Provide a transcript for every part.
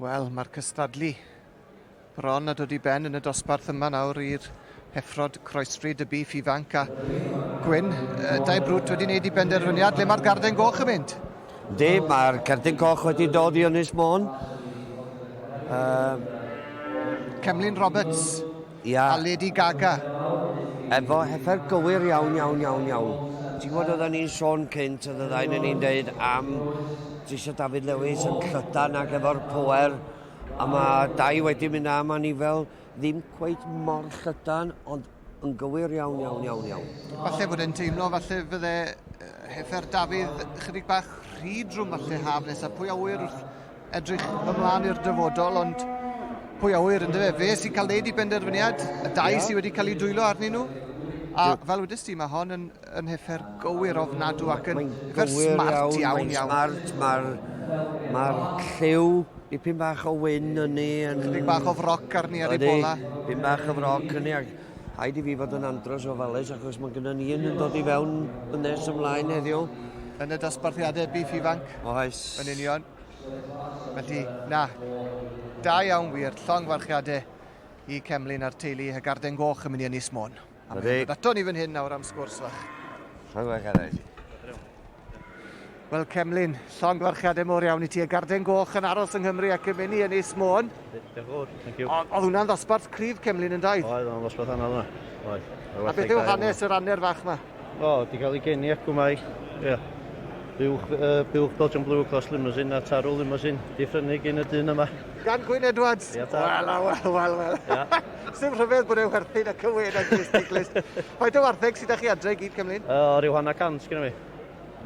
Wel, mae'r cystadlu bron a dod i ben yn y dosbarth yma nawr i'r Heffer Croesfrid Biff Ifanc a Gwyn. Dau brwt wedi wneud i benderfyniad. Le mae'r garden goch yn mynd? Ydy, mae'r garden coch wedi dod i Ynys Môn. Cemlyn Roberts Ia, a Lady Gaga. efo heffer gywir iawn. Ti'n gwybod oedden ni'n sôn cynt, oedd y ddain yn ni'n deud am Trisha David Lewis yn llydan ac efo'r pwer, a mae dau wedi mynd am a ni fel ddim cweith mor llydan, ond yn gywir iawn. Falle bod e'n teimlo, falle fydde Heffer David chydig bach rhyd rhwng falle haf nesaf. Pwy a wyr wrth edrych ymlaen i'r dyfodol, ond pwy a wyr yn dyfe. Fe sy'n cael neud i benderfyniad, y dau sydd wedi cael ei dwylo arnyn nhw. A fel wedys ti, mae hon yn heffer gywir ofnadw ac yn heffer smart iawn. Mae'r lliw dipyn bach o wyn yn ni. Chydig bach o froc arni ar ei bola. Dipyn bach o froc yn ni. Haid i fi fod yn andros o falus achos mae gennym ni yn dod i fewn yn nes ymlaen heddiw. Yn y dosbarthiadau Biff Ifanc. Oes. Yn union. Felly, na, da iawn wir, llongfarchiadau i Cemlyn a'r teulu y garden goch yn mynd i Ynys Môn. A mae'n ato ni fan hyn nawr am sgwrs fach. Llongfarchiadau. Wel, Cemlyn, llongfarchiadau mor iawn i ti. Y garden goch yn aros yng Nghymru ac yn mynd i Ynys Môn. Diolch yn fawr, thank you. Oedd hwnna'n ddosbarth cryf Cemlyn yn daith. Oedd, o'n ddosbarth anodd yna. A beth yw hanes yr anner fach yma? O, di cael ei geni acw mai. Ie. Buwch Belgian Blue Cross Limousine a Tarw Limousine. Diffrynig yn y dyn yma. Gan Gwyn Edwards? Ie, ta. Wel. Sdim rhyfedd bod e'n werthu'n y cywir ag glist. Faint o wartheg sydd â chi adre i gyd, Cemlyn? Ryw hanna cant gyda mi.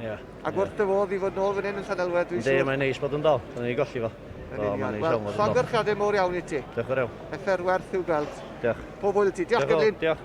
Ie. Ac wrth y fodd i fod nôl fan hyn yn Llanelwedd, dwi'n siŵr. Ynddi, mae'n neis bod yn dal. Dyna ni golli fo. Wel, llongfarchiadau mor iawn i ti. Diolch yn fawr. Heffer werth i'w gweld. Diolch. Pob hwyl i ti. Diolch, Cemlyn. Diolch.